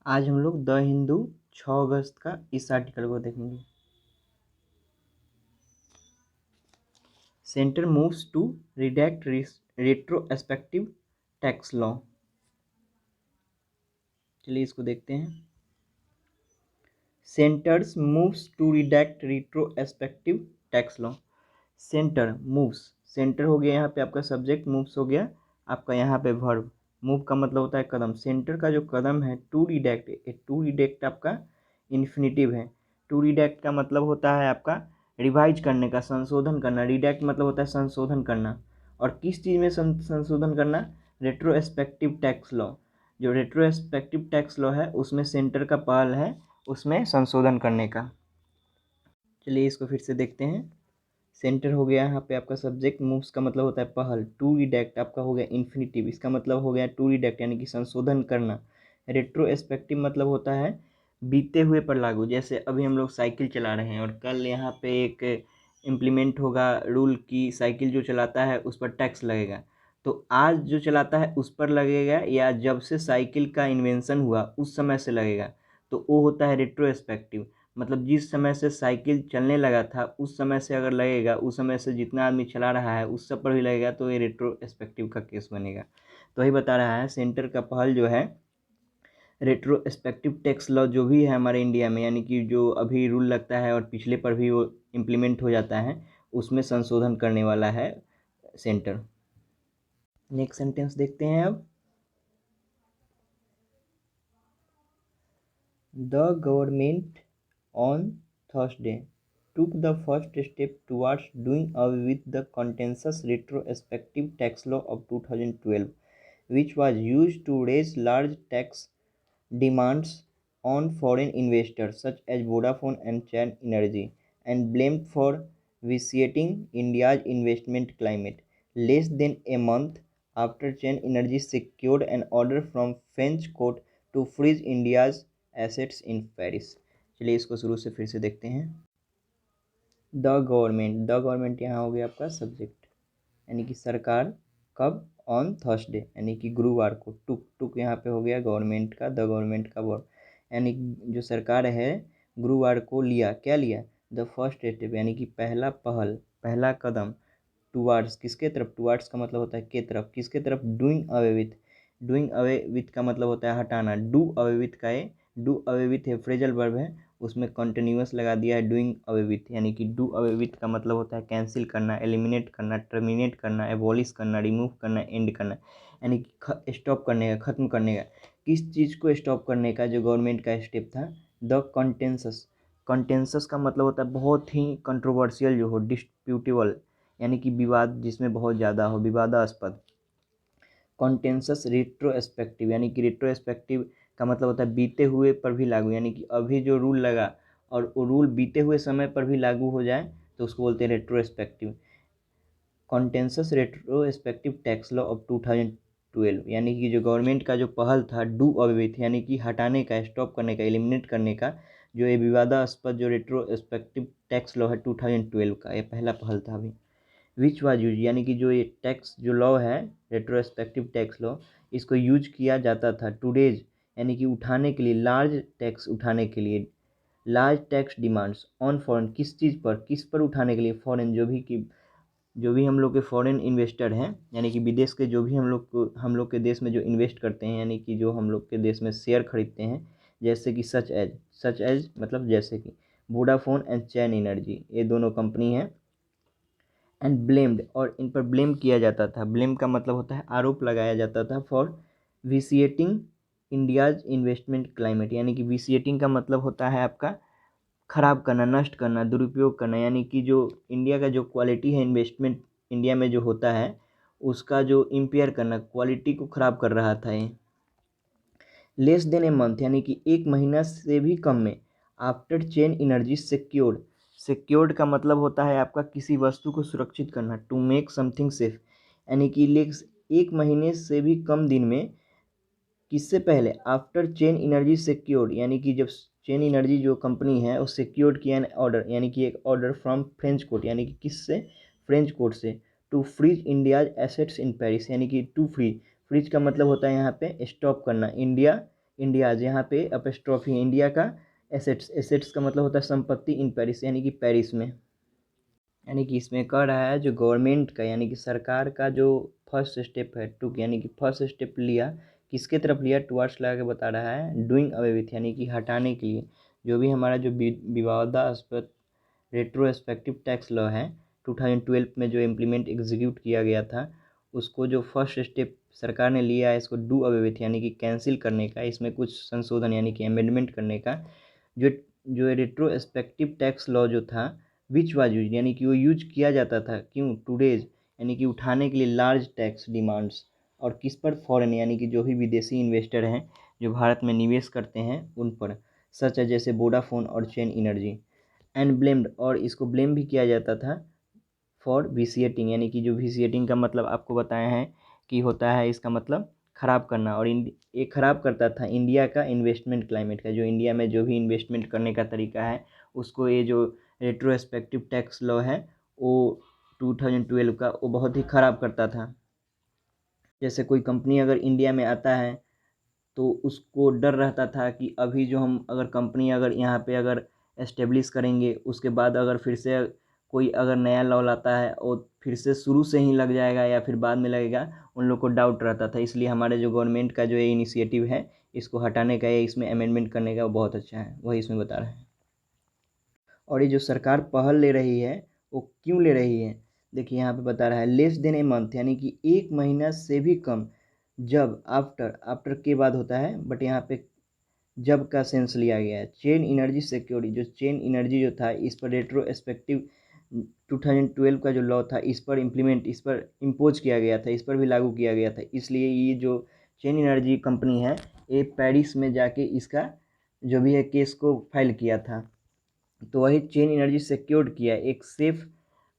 आज हम लोग द हिंदू 6 अगस्त का इस आर्टिकल को देखेंगे। Centre moves to redact retrospective tax law. चलिए इसको देखते हैं। Centres moves to redact retrospective tax law. Centre moves, centre हो गया यहाँ पे आपका सब्जेक्ट, मूव्स हो गया आपका यहाँ पे वर्ब। मूव का मतलब होता है कदम। सेंटर का जो कदम है टू रिडैक्ट, टू रिडैक्ट आपका इन्फिनिटिव है। टू रिडैक्ट का मतलब होता है आपका रिवाइज करने का, संशोधन करना। रिडैक्ट मतलब होता है संशोधन करना। और किस चीज़ में संशोधन करना? Retrospective tax law. जो रेट्रोस्पेक्टिव टैक्स लॉ है उसमें सेंटर का पहल है उसमें संशोधन करने का। चलिए इसको फिर से देखते हैं। सेंटर हो गया यहाँ पे आपका सब्जेक्ट, मूव्स का मतलब होता है पहल, टू रिडैक्ट आपका हो गया इन्फिनिटिव, इसका मतलब हो गया टू रिडैक्ट यानी कि संशोधन करना। रेट्रोस्पेक्टिव मतलब होता है बीते हुए पर लागू। जैसे अभी हम लोग साइकिल चला रहे हैं और कल यहाँ पे एक इम्प्लीमेंट होगा रूल की साइकिल जो चलाता है उस पर टैक्स लगेगा। तो आज जो चलाता है उस पर लगेगा या जब से साइकिल का इन्वेंशन हुआ उस समय से लगेगा, तो वो होता है रेट्रोस्पेक्टिव। मतलब जिस समय से साइकिल चलने लगा था उस समय से अगर लगेगा, उस समय से जितना आदमी चला रहा है उस सब पर भी लगेगा, तो ये रेट्रोस्पेक्टिव का केस बनेगा। तो वही बता रहा है सेंटर का पहल जो है रेट्रोस्पेक्टिव टैक्स लॉ जो भी है हमारे इंडिया में, यानी कि जो अभी रूल लगता है और पिछले पर भी वो इम्प्लीमेंट हो जाता है, उसमें संशोधन करने वाला है सेंटर। नेक्स्ट सेंटेंस देखते हैं अब। The government on Thursday took the first step towards doing away with the contentious retrospective tax law of 2012, which was used to raise large tax demands on foreign investors such as Vodafone and Chan Energy, and blamed for vitiating India's investment climate. Less than a month after Chan Energy secured an order from French court to freeze India's assets in Paris. चलिए इसको शुरू से फिर से देखते हैं। The government, the government यहाँ हो गया आपका सब्जेक्ट, यानी कि सरकार। कब? ऑन थर्सडे यानी कि गुरुवार को। टुक, टुक यहाँ पे हो गया गवर्नमेंट का, द गवर्नमेंट का वर्ड, यानी जो सरकार है गुरुवार को लिया, क्या लिया? द फर्स्ट स्टेप यानी कि पहला पहल, पहला कदम। टुवार्ड्स, किसके तरफ? टुवार्ड्स का मतलब होता है के तरफ, किसके तरफ? Doing away with. Doing away with का मतलब होता है हटाना। डू अवे विथ का है, डू अवे विथ है फ्रेजल वर्ब है, उसमें कंटिन्यूअस लगा दिया है डूइंग अवे विथ, यानी कि डू अवे विथ का मतलब होता है कैंसिल करना, एलिमिनेट करना, टर्मिनेट करना, एबॉलिश करना, रिमूव करना, एंड करना, यानी कि स्टॉप करने का, खत्म करने का। किस चीज़ को स्टॉप करने का जो गवर्नमेंट का स्टेप था? द कंटेंसस। कंटेंसस का मतलब होता है बहुत ही कंट्रोवर्शियल जो हो, डिस्प्यूटेबल, यानी कि विवाद जिसमें बहुत ज़्यादा हो, विवादास्पद। कॉन्टेंसस रेट्रोस्पेक्टिव, यानी कि रेट्रोस्पेक्टिव का मतलब होता है बीते हुए पर भी लागू, यानी कि अभी जो रूल लगा और वो रूल बीते हुए समय पर भी लागू हो जाए तो उसको बोलते हैं retrospective. Contentious retrospective tax law of 2012, यानी कि जो गवर्नमेंट का जो पहल था डू अवे विथ, यानी कि हटाने का, स्टॉप करने का, एलिमिनेट करने का, जो ये विवादास्पद जो रेट्रोस्पेक्टिव टैक्स लॉ है 2012 का, ये पहला पहल था अभी। विच वाज यूज, यानी कि जो ये टैक्स जो लॉ है रेट्रोस्पेक्टिव टैक्स लॉ, इसको यूज किया जाता था टूडेज, यानी कि उठाने के लिए, लार्ज टैक्स उठाने के लिए, large tax demands on foreign, किस चीज़ पर, किस पर उठाने के लिए? फॉरेन, जो भी हम लोग के फॉरेन इन्वेस्टर हैं, यानी कि विदेश के जो भी हम लोग के देश में जो इन्वेस्ट करते हैं, यानी कि जो हम लोग के देश में शेयर खरीदते हैं, जैसे कि सच एज मतलब जैसे कि वोडाफोन एंड चैन एनर्जी, ये दोनों कंपनी हैं। एंड ब्लेम्ड, और इन पर ब्लेम किया जाता था, ब्लेम का मतलब होता है आरोप लगाया जाता था, फॉर विसिएटिंग इंडियाज इन्वेस्टमेंट क्लाइमेट, यानी कि विसिएटिंग का मतलब होता है आपका खराब करना, नष्ट करना, दुरुपयोग करना, यानी कि जो इंडिया का जो क्वालिटी है इन्वेस्टमेंट इंडिया में जो होता है उसका जो इम्पेयर करना, क्वालिटी को ख़राब कर रहा था ये। लेस देन ए मंथ, यानी कि एक महीना से भी कम में। After chain energy secured, secured का मतलब होता है आपका किसी वस्तु को सुरक्षित करना, टू मेक समथिंग सेफ, यानी कि एक महीने से भी कम दिन में। किससे पहले? आफ्टर चेन एनर्जी सिक्योर्ड, यानी कि जब चेन एनर्जी जो कंपनी है वो सिक्योर्ड किया एन ऑर्डर, यानी कि एक ऑर्डर फ्रॉम फ्रेंच कोर्ट, यानी कि किससे? फ्रेंच कोर्ट से। To freeze India's assets in Paris, यानी कि टू फ्रीज, फ्रीज का मतलब होता है यहाँ पे स्टॉप करना, इंडिया इंडियाज, यहाँ पे अपस्ट्रॉफी है इंडिया का, एसेट्स, एसेट्स का मतलब होता है संपत्ति इन पेरिस, यानी कि पेरिस में। यानी कि इसमें कह रहा है जो गवर्नमेंट का यानी कि सरकार का जो फर्स्ट स्टेप है, टुक यानी कि फर्स्ट स्टेप लिया, किसके तरफ लिया, टुवर्ड्स लगा के बता रहा है डूइंग अवे विथ, यानी कि हटाने के लिए जो भी हमारा जो विवादास्पद रेट्रोस्पेक्टिव टैक्स लॉ है 2012 में जो इम्प्लीमेंट एग्जीक्यूट किया गया था, उसको जो फर्स्ट स्टेप सरकार ने लिया है इसको डू अवे विथ यानी कि कैंसिल करने का, इसमें कुछ संशोधन यानी कि अमेंडमेंट करने का। जो जो रेट्रोस्पेक्टिव टैक्स लॉ जो था विच वाज यूज, यानी कि वो यूज किया जाता था क्यों, टूडेज यानी कि उठाने के लिए लार्ज टैक्स डिमांड्स, और किस पर, फॉरेन यानी कि जो भी विदेशी इन्वेस्टर हैं जो भारत में निवेश करते हैं उन पर, सच है जैसे वोडाफोन और चेन इनर्जी। एंड ब्लेम्ड, और इसको ब्लेम भी किया जाता था फॉर विसिएटिंग, यानी कि जो विसिएटिंग का मतलब आपको बताया है कि होता है इसका मतलब ख़राब करना, और ये ख़राब करता था इंडिया का इन्वेस्टमेंट क्लाइमेट का, जो इंडिया में जो भी इन्वेस्टमेंट करने का तरीका है उसको ये जो रेट्रोस्पेक्टिव टैक्स लॉ है वो 2012 का वो बहुत ही ख़राब करता था। जैसे कोई कंपनी अगर इंडिया में आता है तो उसको डर रहता था कि अभी जो हम अगर कंपनी अगर यहाँ पे अगर एस्टेब्लिश करेंगे उसके बाद अगर फिर से कोई अगर नया लॉ लाता है और फिर से शुरू से ही लग जाएगा या फिर बाद में लगेगा, उन लोग को डाउट रहता था। इसलिए हमारे जो गवर्नमेंट का जो ये इनिशिएटिव है इसको हटाने का या इसमें अमेंडमेंट करने का वो बहुत अच्छा है, वही इसमें बता रहे हैं। और ये जो सरकार पहल ले रही है वो क्यों ले रही है, देखिए यहाँ पे बता रहा है लेस देन ए मंथ, यानी कि 1 महीना से भी कम, जब आफ्टर, आफ्टर के बाद होता है बट यहाँ पे जब का सेंस लिया गया है। चेन इनर्जी सिक्योरिटी, जो चेन इनर्जी जो था इस पर रेट्रोस्पेक्टिव 2012 का जो लॉ था इस पर इम्प्लीमेंट, इस पर इम्पोज किया गया था, इस पर भी लागू किया गया था। इसलिए ये जो चेन इनर्जी कंपनी है ये पेरिस में जाके इसका जो भी है केस को फाइल किया था, तो वही चेन एनर्जी सिक्योर्ड किया, एक सेफ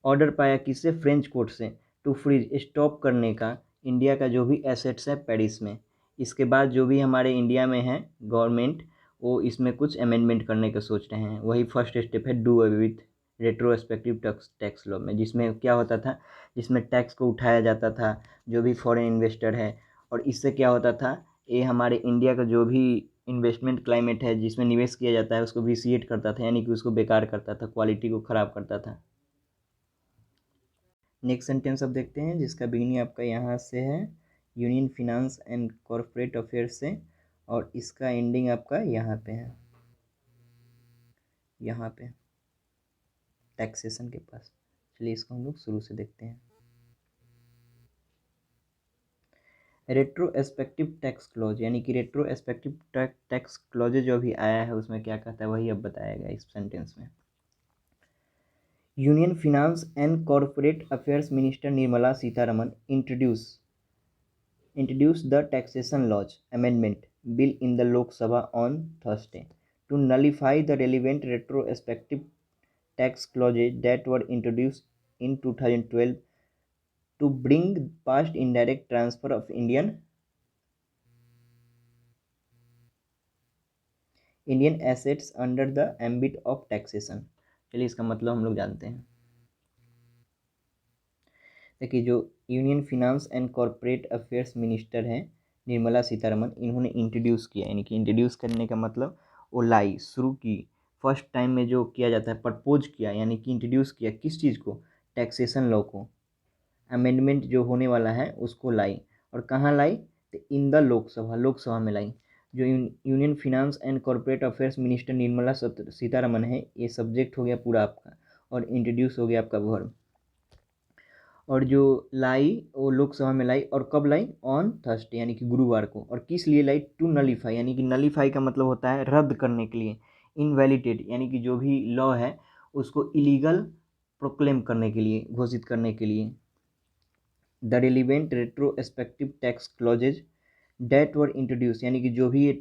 ऑर्डर पाया किससे, फ्रेंच कोर्ट से, टू फ्रीज स्टॉप करने का इंडिया का जो भी एसेट्स है पेरिस में। इसके बाद जो भी हमारे इंडिया में है गवर्नमेंट वो इसमें कुछ अमेंडमेंट करने का सोच रहे हैं, वही फर्स्ट स्टेप है do away with retrospective tax law में, जिसमें क्या होता था, जिसमें टैक्स को उठाया जाता था जो भी फॉरेन इन्वेस्टर है, और इससे क्या होता था, ये हमारे इंडिया का जो भी इन्वेस्टमेंट क्लाइमेट है जिसमें निवेश किया जाता है उसको विसिएट करता था, यानी कि उसको बेकार करता था, क्वालिटी को ख़राब करता था। नेक्स्ट सेंटेंस अब देखते हैं जिसका बिगिनिंग आपका यहाँ से है union finance and corporate affairs से, और इसका एंडिंग आपका यहाँ पे है, यहाँ पे टैक्सेशन के पास। चलिए इसको हम लोग शुरू से देखते हैं। रेट्रोस्पेक्टिव टैक्स क्लॉज, यानी कि रेट्रोस्पेक्टिव टैक्स क्लॉज जो भी आया है उसमें क्या कहता है वही अब बताएगा इस सेंटेंस में। Union finance and corporate affairs minister Nirmala Sitharaman introduced the taxation laws amendment bill in the Lok Sabha on Thursday to nullify the relevant retrospective tax clauses that were introduced in 2012 to bring past indirect transfer of Indian assets under the ambit of taxation। चलिए इसका मतलब हम लोग जानते हैं। देखिए जो union finance and corporate affairs minister हैं निर्मला सीतारमन, इन्होंने इंट्रोड्यूस किया, यानी कि इंट्रोड्यूस करने का मतलब वो लाई, शुरू की, फर्स्ट टाइम में जो किया जाता है प्रपोज किया, यानी कि इंट्रोड्यूस किया किस चीज़ को, टैक्सेशन लॉ को, अमेंडमेंट जो होने वाला है उसको लाई, और कहाँ लाई, तो इन द लोकसभा, लोकसभा में लाई। जो union finance and corporate affairs minister Nirmala Sitharaman है, ये सब्जेक्ट हो गया पूरा आपका, और इंट्रोड्यूस हो गया आपका वर्ब, और जो लाई वो लोकसभा में लाई, और कब लाई, ऑन थर्सडे यानी कि गुरुवार को, और किस लिए लाई, टू नलीफाई, यानी कि नलीफाई का मतलब होता है रद्द करने के लिए, इनवैलिडेट यानी कि जो भी लॉ है उसको इलीगल प्रोक्लेम करने के लिए, घोषित करने के लिए। The relevant retrospective tax clauses that were introduce, यानी कि जो भी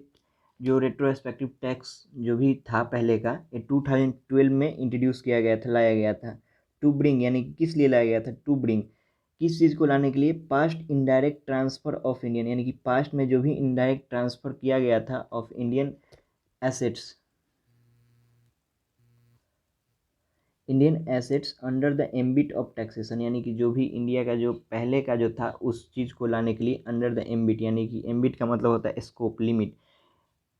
जो रेट्रोस्पेक्टिव टैक्स जो भी था पहले का ये 2012 में इंट्रोड्यूस किया गया था, लाया गया था। टू ब्रिंग यानी कि किस लिए लाया गया था, टू ब्रिंग किस चीज़ को लाने के लिए, past indirect transfer of Indian, यानी कि पास्ट में जो भी इनडायरेक्ट ट्रांसफ़र किया गया था of Indian assets, Indian assets under the ambit of taxation, यानी कि जो भी इंडिया का जो पहले का जो था उस चीज़ को लाने के लिए अंडर द एम्बिट, यानी कि एम्बिट का मतलब होता है स्कोप, लिमिट,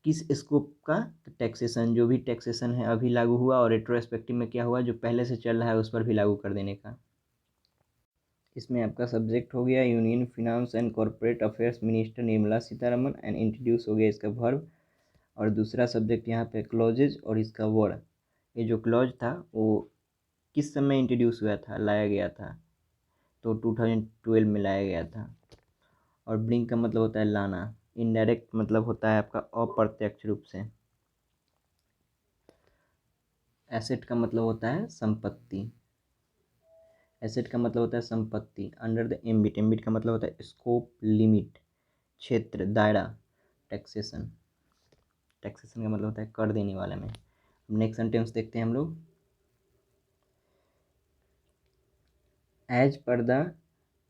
किस स्कोप का टैक्सेशन, जो भी टैक्सेशन है अभी लागू हुआ और रेट्रोस्पेक्टिव में क्या हुआ जो पहले से चल रहा है उस पर भी लागू कर देने का। इसमें आपका सब्जेक्ट हो गया union finance and corporate affairs minister Nirmala Sitharaman and introduce हो गया इसका वर्ब। और दूसरा सब्जेक्ट यहाँ पे क्लॉजेज और इसका वर्ड। ये जो क्लॉज था वो किस समय इंट्रोड्यूस हुआ था, लाया गया था, तो 2012 में लाया गया था। और ब्रिंग का मतलब होता है लाना, इनडायरेक्ट मतलब होता है आपका अप्रत्यक्ष रूप से। एसेट का मतलब होता है संपत्ति, एसेट का मतलब होता है संपत्ति। अंडर द एम्बिट, एम्बिट का मतलब होता है स्कोप, लिमिट, क्षेत्र, दायरा। टैक्सेशन, टैक्सेशन का मतलब होता है कर देने वाले में। नेक्स्ट सेंटेंस देखते हैं हम लोग। As per the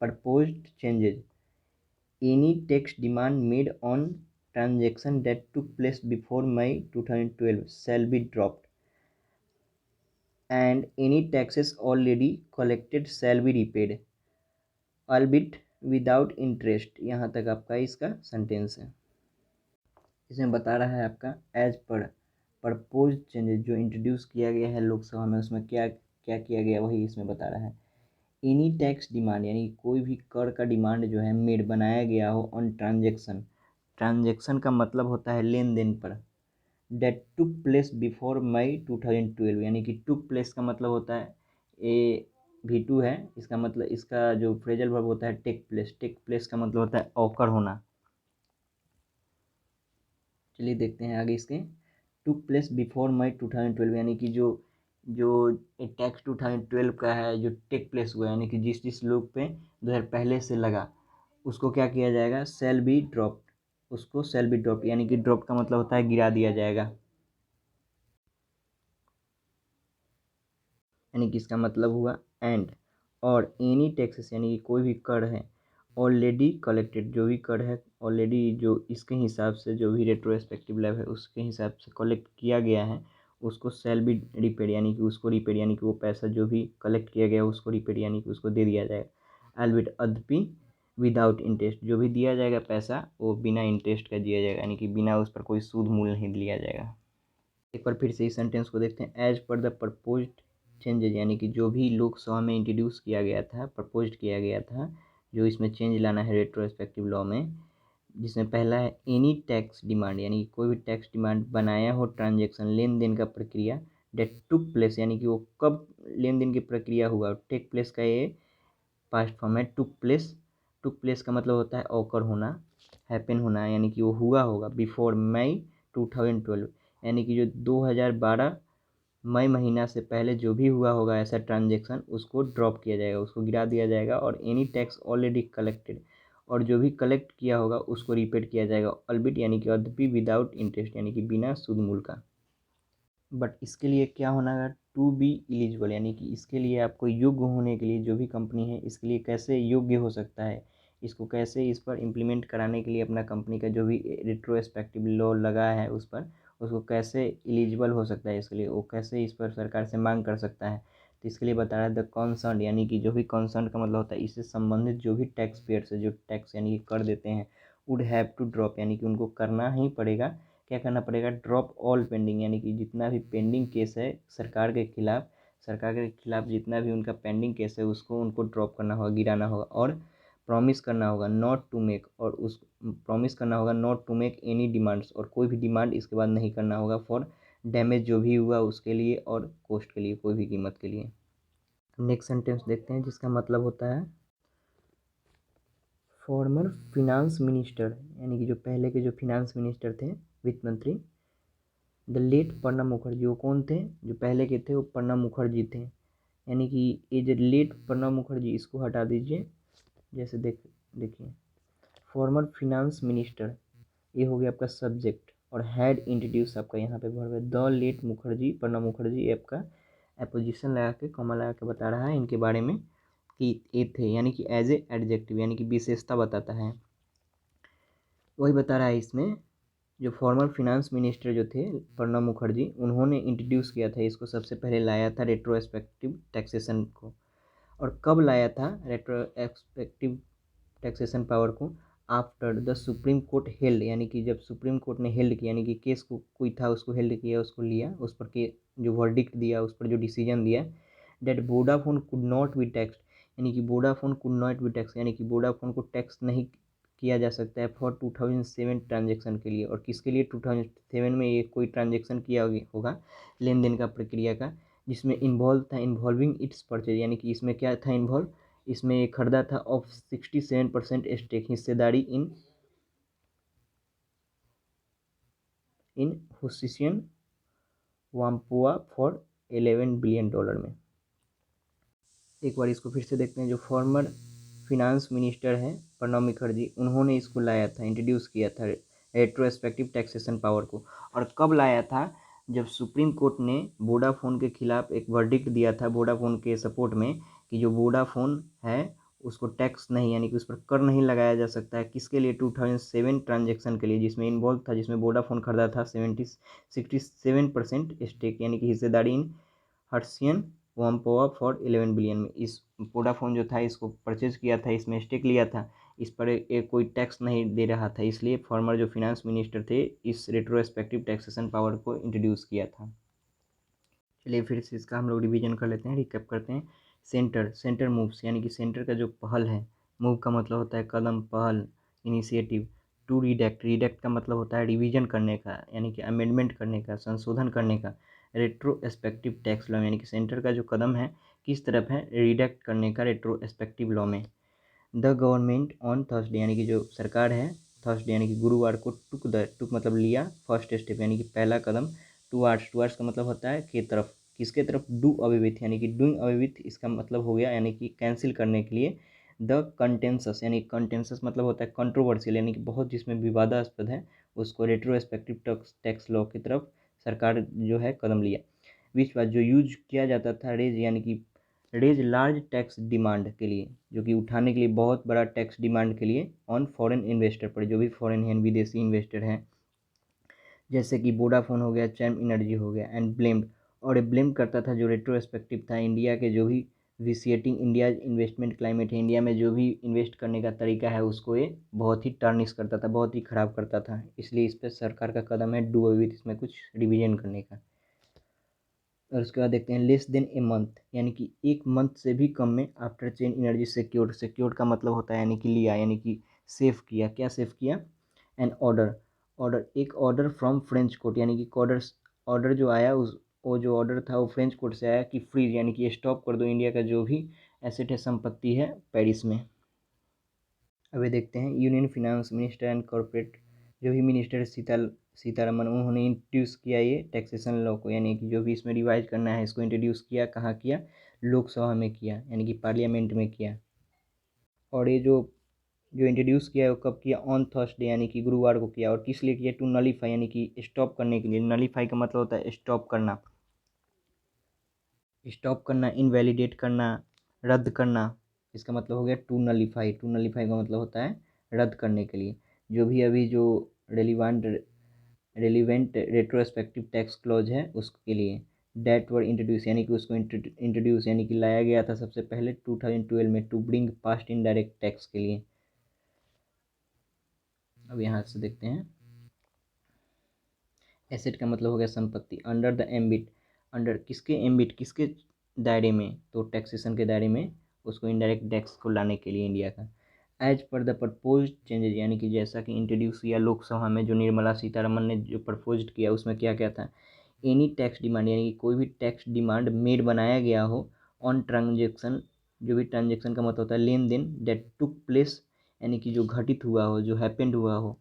proposed changes any tax demand made on transaction that took place before May 2012 shall be dropped and any taxes already collected shall be repaid albeit without interest। यहाँ तक आपका इसका sentence है। इसमें बता रहा है आपका एज पर प्रपोज चेंजेस जो इंट्रोड्यूस किया गया है लोकसभा में उसमें क्या क्या किया गया वही इसमें बता रहा है। एनी टैक्स डिमांड यानी कोई भी कर का डिमांड जो है मेड बनाया गया हो ऑन ट्रांजेक्शन, ट्रांजेक्शन का मतलब होता है लेन देन पर, डेट टुक प्लेस बिफोर मई 2012 यानी कि टुक प्लेस का मतलब होता है ए V2 है, इसका मतलब इसका जो फ्रेजल वर्ब होता है टेक प्लेस, टेक प्लेस का मतलब होता है ऑकर होना। चलिए देखते हैं आगे इसके। टुक प्लेस बिफोर मई 2012 यानी कि जो जो टैक्स 2012 का है जो टेक प्लेस हुआ यानी कि जिस जिस लोग पे 2000 पहले से लगा उसको क्या किया जाएगा, सेल बी ड्रॉप, उसको सेल बी ड्रॉप यानी कि ड्रॉप का मतलब होता है गिरा दिया जाएगा। यानी कि इसका मतलब हुआ एंड और एनी टैक्सेस यानी कि कोई भी कर है ऑलरेडी कलेक्टेड, जो भी कर है ऑलरेडी जो इसके हिसाब से जो भी रेट्रोस्पेक्टिव लैब है उसके हिसाब से कलेक्ट किया गया है उसको सेल बी रिपेड यानी कि उसको रिपेड यानी कि वो पैसा जो भी कलेक्ट किया गया उसको रिपेड यानी कि उसको दे दिया जाएगा। एलबिट अदपि विदाउट इंटरेस्ट, जो भी दिया जाएगा पैसा वो बिना इंटरेस्ट का दिया जाएगा यानी कि बिना उस पर कोई सूद मूल नहीं लिया जाएगा। एक बार फिर से इस सेंटेंस को देखते हैं। As per the proposed changes यानी कि जो भी लोकसभा में इंट्रोड्यूस किया गया था, प्रपोज्ड किया गया था, जो इसमें चेंज लाना है रेट्रोस्पेक्टिव लॉ में, जिसमें पहला है एनी टैक्स डिमांड यानी कि कोई भी टैक्स डिमांड बनाया हो ट्रांजेक्शन लेन देन का प्रक्रिया, डेट टुक प्लेस यानी कि वो कब लेन देन की प्रक्रिया हुआ, टेक प्लेस का ये पास्ट फॉर्म है टुक प्लेस। टुक प्लेस का मतलब होता है ऑकर होना, हैपन होना यानी कि वो हुआ होगा बिफोर मई 2012 यानी कि जो 2012 मई महीना से पहले जो भी हुआ होगा ऐसा ट्रांजेक्शन उसको ड्रॉप किया जाएगा, उसको गिरा दिया जाएगा। और एनी टैक्स ऑलरेडी कलेक्टेड और जो भी कलेक्ट किया होगा उसको रिपेड किया जाएगा ऑलबिट यानी कि अद्यपि विदाउट इंटरेस्ट यानी कि बिना सूद मूल का। बट इसके लिए क्या होना है, टू बी एलिजिबल यानी कि इसके लिए आपको योग्य होने के लिए जो भी कंपनी है इसके लिए कैसे योग्य हो सकता है, इसको कैसे इस पर इम्प्लीमेंट कराने के लिए अपना कंपनी का जो भी रिट्रोस्पेक्टिव लॉ लगा है उस पर उसको कैसे एलिजिबल हो सकता है, इसके लिए वो कैसे इस पर सरकार से मांग कर सकता है। तो इसके लिए बता रहा है द कॉन्सर्न यानी कि जो भी कॉन्सर्न का मतलब होता है इससे संबंधित जो भी टैक्स पेयर से जो टैक्स यानी कि कर देते हैं वुड हैव टू ड्रॉप यानी कि उनको करना ही पड़ेगा, क्या करना पड़ेगा, ड्रॉप ऑल पेंडिंग यानी कि जितना भी पेंडिंग केस है सरकार के खिलाफ, सरकार के खिलाफ जितना भी उनका पेंडिंग केस है उसको उनको ड्रॉप करना होगा, गिराना होगा। और प्रॉमिस करना होगा नॉट टू मेक, और उस प्रॉमिस करना होगा not to make any demands और कोई भी डिमांड इसके बाद नहीं करना होगा फॉर डैमेज जो भी हुआ उसके लिए और कॉस्ट के लिए, कोई भी कीमत के लिए। नेक्स्ट सेंटेंस देखते हैं जिसका मतलब होता है फॉर्मर फिनांस मिनिस्टर यानी कि जो पहले के जो फिनांस मिनिस्टर थे वित्त मंत्री, द लेट प्रणब मुखर्जी, वो कौन थे, जो पहले के थे वो प्रणब मुखर्जी थे। यानी कि ये जो लेट प्रणब मुखर्जी इसको हटा दीजिए, जैसे देखिए फॉर्मर फिनांस मिनिस्टर ये हो गया आपका सब्जेक्ट और हैड इंट्रोड्यूस आपका यहाँ पे वर्ब है द लेट मुखर्जी, प्रणब मुखर्जी, ये आपका एपोजिशन लगा के कॉमा लगा के बता रहा है इनके बारे में कि ये थे यानी कि एज ए एडजेक्टिव यानी कि विशेषता बताता है। वही बता रहा है इसमें जो फॉर्मर फिनांस मिनिस्टर जो थे प्रणब मुखर्जी उन्होंने इंट्रोड्यूस किया था इसको, सबसे पहले लाया था रेट्रोस्पेक्टिव टैक्सेशन को। और कब लाया था रेट्रोस्पेक्टिव टैक्सेशन पावर को, after the supreme court held, यानी कि जब सुप्रीम कोर्ट ने हेल्ड किया, यानी कि केस को कोई था उसको हेल्ड किया, उसको लिया, उस पर के जो वर्डिक्ट दिया, उस पर जो डिसीजन दिया, that Vodafone could not be tax, यानी कि Vodafone could not be tax, यानी कि वोडाफोन को टैक्स नहीं किया जा सकता है फॉर 2007 ट्रांजेक्शन के लिए। और किसके लिए 2007 में ये कोई ट्रांजेक्शन किया होगा लेन देन का प्रक्रिया का, जिसमें इन्वॉल्व था इन्वॉल्विंग इट्स परचेज, यानी कि इसमें क्या था इन्वॉल्व, इसमें एक खरीदा था ऑफ 67% स्टेक, हिस्सेदारी इन हुसिसियन वाम्पुआ फॉर $11 बिलियन में। एक बार इसको फिर से देखते हैं। जो फॉर्मर फिनांस मिनिस्टर हैं प्रणब मुखर्जी, उन्होंने इसको लाया था, इंट्रोड्यूस किया था रेट्रोस्पेक्टिव टैक्सेशन पावर को। और कब लाया था, जब सुप्रीम कोर्ट ने वोडाफोन के खिलाफ एक वर्डिक्ट दिया था वोडाफोन के सपोर्ट में, कि जो वोडाफोन है उसको टैक्स नहीं, यानी कि उस पर कर नहीं लगाया जा सकता है। किसके लिए, 2007 ट्रांजेक्शन के लिए, जिसमें इन्वॉल्व था, जिसमें वोडाफोन खरीदा था 67% स्टेक, यानी कि हिस्सेदारी इन हर्सियन वाम्पोआ फॉर 11 बिलियन में। इस वोडाफोन जो था इसको परचेज किया था, इसमें स्टेक लिया था, इस पर एक कोई टैक्स नहीं दे रहा था, इसलिए फॉर्मर जो फिनांस मिनिस्टर थे इस रेट्रोस्पेक्टिव टैक्सेशन पावर को इंट्रोड्यूस किया था। चलिए फिर से इसका हम लोग रिवीजन कर लेते हैं, रिकैप करते हैं। सेंटर मूव्स, यानी कि सेंटर का जो पहल है, मूव का मतलब होता है कदम, पहल, इनिशिएटिव। टू रिडेक्ट का मतलब होता है रिवीजन करने का, यानी कि अमेंडमेंट करने का, संशोधन करने का। रेट्रोस्पेक्टिव टैक्स लॉ, यानी कि सेंटर का जो कदम है किस तरफ है, रिडेक्ट करने का रेट्रोस्पेक्टिव लॉ में। द गवर्नमेंट ऑन थर्सडे, यानी कि जो सरकार है थर्सडे यानी कि गुरुवार को, टुक मतलब लिया, फर्स्ट स्टेप यानी कि पहला कदम, टुवार्ड्स का मतलब होता है के तरफ, किसके तरफ, डू अवे विथ, यानी कि डूइंग अवे विथ इसका मतलब हो गया, यानी कि कैंसिल करने के लिए। द कंटेंसस, यानी कंटेंसस मतलब होता है कंट्रोवर्शियल, यानी कि बहुत जिसमें विवादास्पद है, उसको रेट्रोस्पेक्टिव टैक्स लॉ की तरफ सरकार जो है कदम लिया। बीच बात जो यूज किया जाता था, रेज, यानी कि रेज लार्ज टैक्स डिमांड के लिए, जो कि उठाने के लिए बहुत बड़ा टैक्स डिमांड के लिए, ऑन फॉरेन इन्वेस्टर पर, जो भी फॉरेन हैं विदेशी इन्वेस्टर हैं, जैसे कि वोडाफोन हो गया, चैम एनर्जी हो गया, एंड ब्लेम्ड, और ये ब्लेम करता था जो रेट्रोस्पेक्टिव था इंडिया के जो भी विसिएटिंग इंडिया इन्वेस्टमेंट क्लाइमेट है, इंडिया में जो भी इन्वेस्ट करने का तरीका है उसको ये बहुत ही टर्निश करता था, बहुत ही ख़राब करता था, इसलिए इस पर सरकार का कदम है डू अवे विथ, इसमें कुछ रिविजन करने का। और उसके बाद देखते हैं लेस देन ए मंथ, यानी कि एक मंथ से भी कम में, आफ्टर चेन एनर्जी सिक्योर्ड का मतलब होता है यानी कि लिया, यानी कि सेव किया, क्या सेव किया, एन ऑर्डर एक ऑर्डर फ्रॉम फ्रेंच कोर्ट, यानी कि ऑर्डर जो आया उस वो जो ऑर्डर था वो फ्रेंच कोर्ट से आया कि फ्रीज, यानी कि स्टॉप कर दो इंडिया का जो भी एसेट है, संपत्ति है पेरिस में। अभी देखते हैं union finance minister and corporate, जो भी मिनिस्टर सीतारमन, उन्होंने इंट्रोड्यूस किया ये टैक्सेशन लॉ को, यानी कि जो भी इसमें रिवाइज करना है इसको इंट्रोड्यूस किया, कहाँ किया, लोकसभा में किया, यानी कि पार्लियामेंट में किया। और ये जो इंट्रोड्यूस किया है वो कब किया, ऑन थर्सडे यानी कि गुरुवार को किया। और किस लिए किया, टू नलीफाई, यानी कि स्टॉप करने के लिए। नलीफाई का मतलब होता है स्टॉप करना, इनवैलिडेट करना, रद्द करना, इसका मतलब हो गया टू नलीफाई। टू नलीफाई का मतलब होता है रद्द करने के लिए। जो भी अभी जो रेलिवेंट रेट्रोस्पेक्टिव टैक्स क्लॉज है उसके लिए, डेट वर इंट्रोड्यूस, यानी कि उसको इंट्रोड्यूस यानी कि लाया गया था सबसे पहले 2012 में, to bring past indirect tax के लिए। अब यहाँ से देखते हैं, एसेट का मतलब हो गया संपत्ति, अंडर द एम्बिट, अंडर किसके एम्बिट, किसके दायरे में, तो टैक्सेशन के दायरे में, उसको इनडायरेक्ट टैक्स को लाने के लिए इंडिया का। As per the propose changes, यानी कि जैसा कि इंट्रोड्यूस किया लोकसभा में, जो निर्मला सीतारमन ने जो प्रपोज किया उसमें क्या क्या था, एनी टैक्स डिमांड, यानी कि कोई भी टैक्स डिमांड मेड बनाया गया हो, ऑन ट्रांजेक्शन, जो भी ट्रांजेक्शन का मतलब होता है लेन देन, डेट टुक प्लेस, यानी कि जो घटित हुआ हो, जो हैपेंड हुआ हो,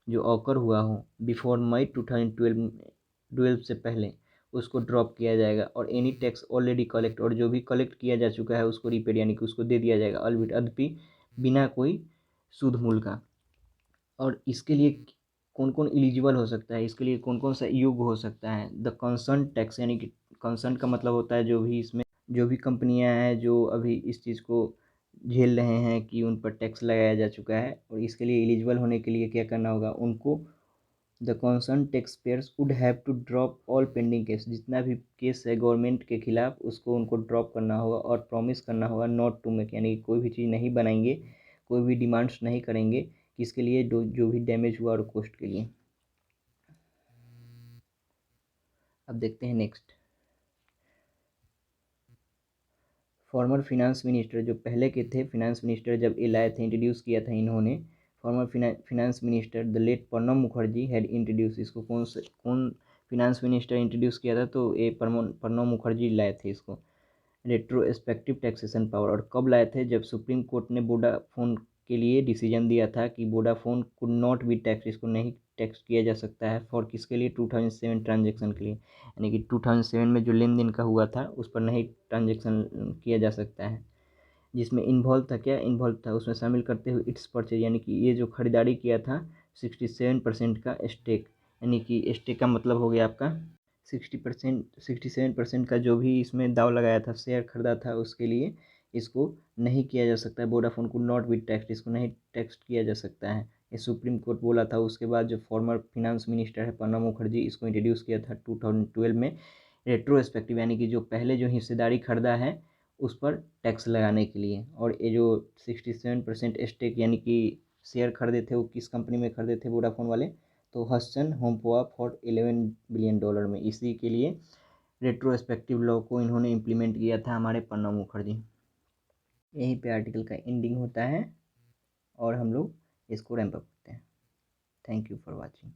जो ऑकर हुआ हो बिफोर मई 2012 से पहले, उसको ड्रॉप किया जाएगा। और एनी टैक्स ऑलरेडी कलेक्ट, और जो भी कलेक्ट किया जा चुका है उसको रिपेड, यानी कि उसको दे दिया जाएगा, अलविट अद्यपि बिना कोई सूद मूल का। और इसके लिए कौन कौन एलिजिबल हो सकता है, इसके लिए कौन कौन सा योग्य हो सकता है, द कंसर्न टैक्स, यानी कि कंसर्न का मतलब होता है जो भी इसमें जो भी कंपनियां हैं जो अभी इस चीज़ को झेल रहे हैं कि उन पर टैक्स लगाया जा चुका है, और इसके लिए एलिजिबल होने के लिए क्या करना होगा उनको, the concern tax payers would have to drop all pending case, जितना भी केस है गवर्नमेंट के खिलाफ उसको उनको ड्रॉप करना होगा, और प्रॉमिस करना होगा नॉट टू मेक, यानी कोई भी चीज़ नहीं बनाएंगे, कोई भी डिमांड्स नहीं करेंगे किसके लिए, जो भी डैमेज हुआ और कॉस्ट के लिए। अब देखते हैं नेक्स्ट। फॉर्मर फिनांस मिनिस्टर, जो पहले के थे फिनांस मिनिस्टर जब ये लाए थे, इंट्रोड्यूस किया था इन्होंने, former finance minister the late Pranab Mukherjee had introduce. इसको कौन फिनांस मिनिस्टर इंट्रोड्यूस किया था, तो ये प्रणब मुखर्जी लाए थे इसको। रेट्रोस्पेक्टिव टैक्सेशन पावर, और कब लाए थे, जब सुप्रीम कोर्ट ने वोडाफोन के लिए डिसीजन दिया था कि Vodafone could not be tax, इसको नहीं टैक्स किया जा सकता है फॉर किसके लिए, 2007 ट्रांजेक्शन के लिए, यानी कि 2007 में जो लेन देन का हुआ था उस पर नहीं ट्रांजेक्शन किया जा सकता है। जिसमें इन्वॉल्व था, क्या इन्वॉल्व था उसमें शामिल करते हुए इट्स परचेज, यानी कि ये जो खरीदारी किया था 67% का स्टेक, यानी कि स्टेक का मतलब हो गया आपका 67% का जो भी इसमें दाव लगाया था, शेयर खरीदा था, उसके लिए इसको नहीं किया जा सकता है। वोडाफोन को नॉट बी टैक्स, इसको नहीं टैक्स किया जा सकता है, ये सुप्रीम कोर्ट बोला था। उसके बाद जो फॉर्मर फिनांस मिनिस्टर है प्रणब मुखर्जी, इसको इंट्रोड्यूस किया था 2012 में रेट्रोस्पेक्टिव, यानी कि जो पहले जो हिस्सेदारी खरीदा है उस पर टैक्स लगाने के लिए। और ये जो 67% स्टेक यानी कि शेयर खरीदे थे, वो किस कंपनी में खरीदे थे वोडाफोन वाले, तो हसन होमपोआ फॉर $11 बिलियन में। इसी के लिए रेट्रोस्पेक्टिव लॉ को इन्होंने इम्प्लीमेंट किया था हमारे प्रणब मुखर्जी। यहीं पे आर्टिकल का एंडिंग होता है और हम लोग इसको रैंप अप करते हैं। Thank you for watching.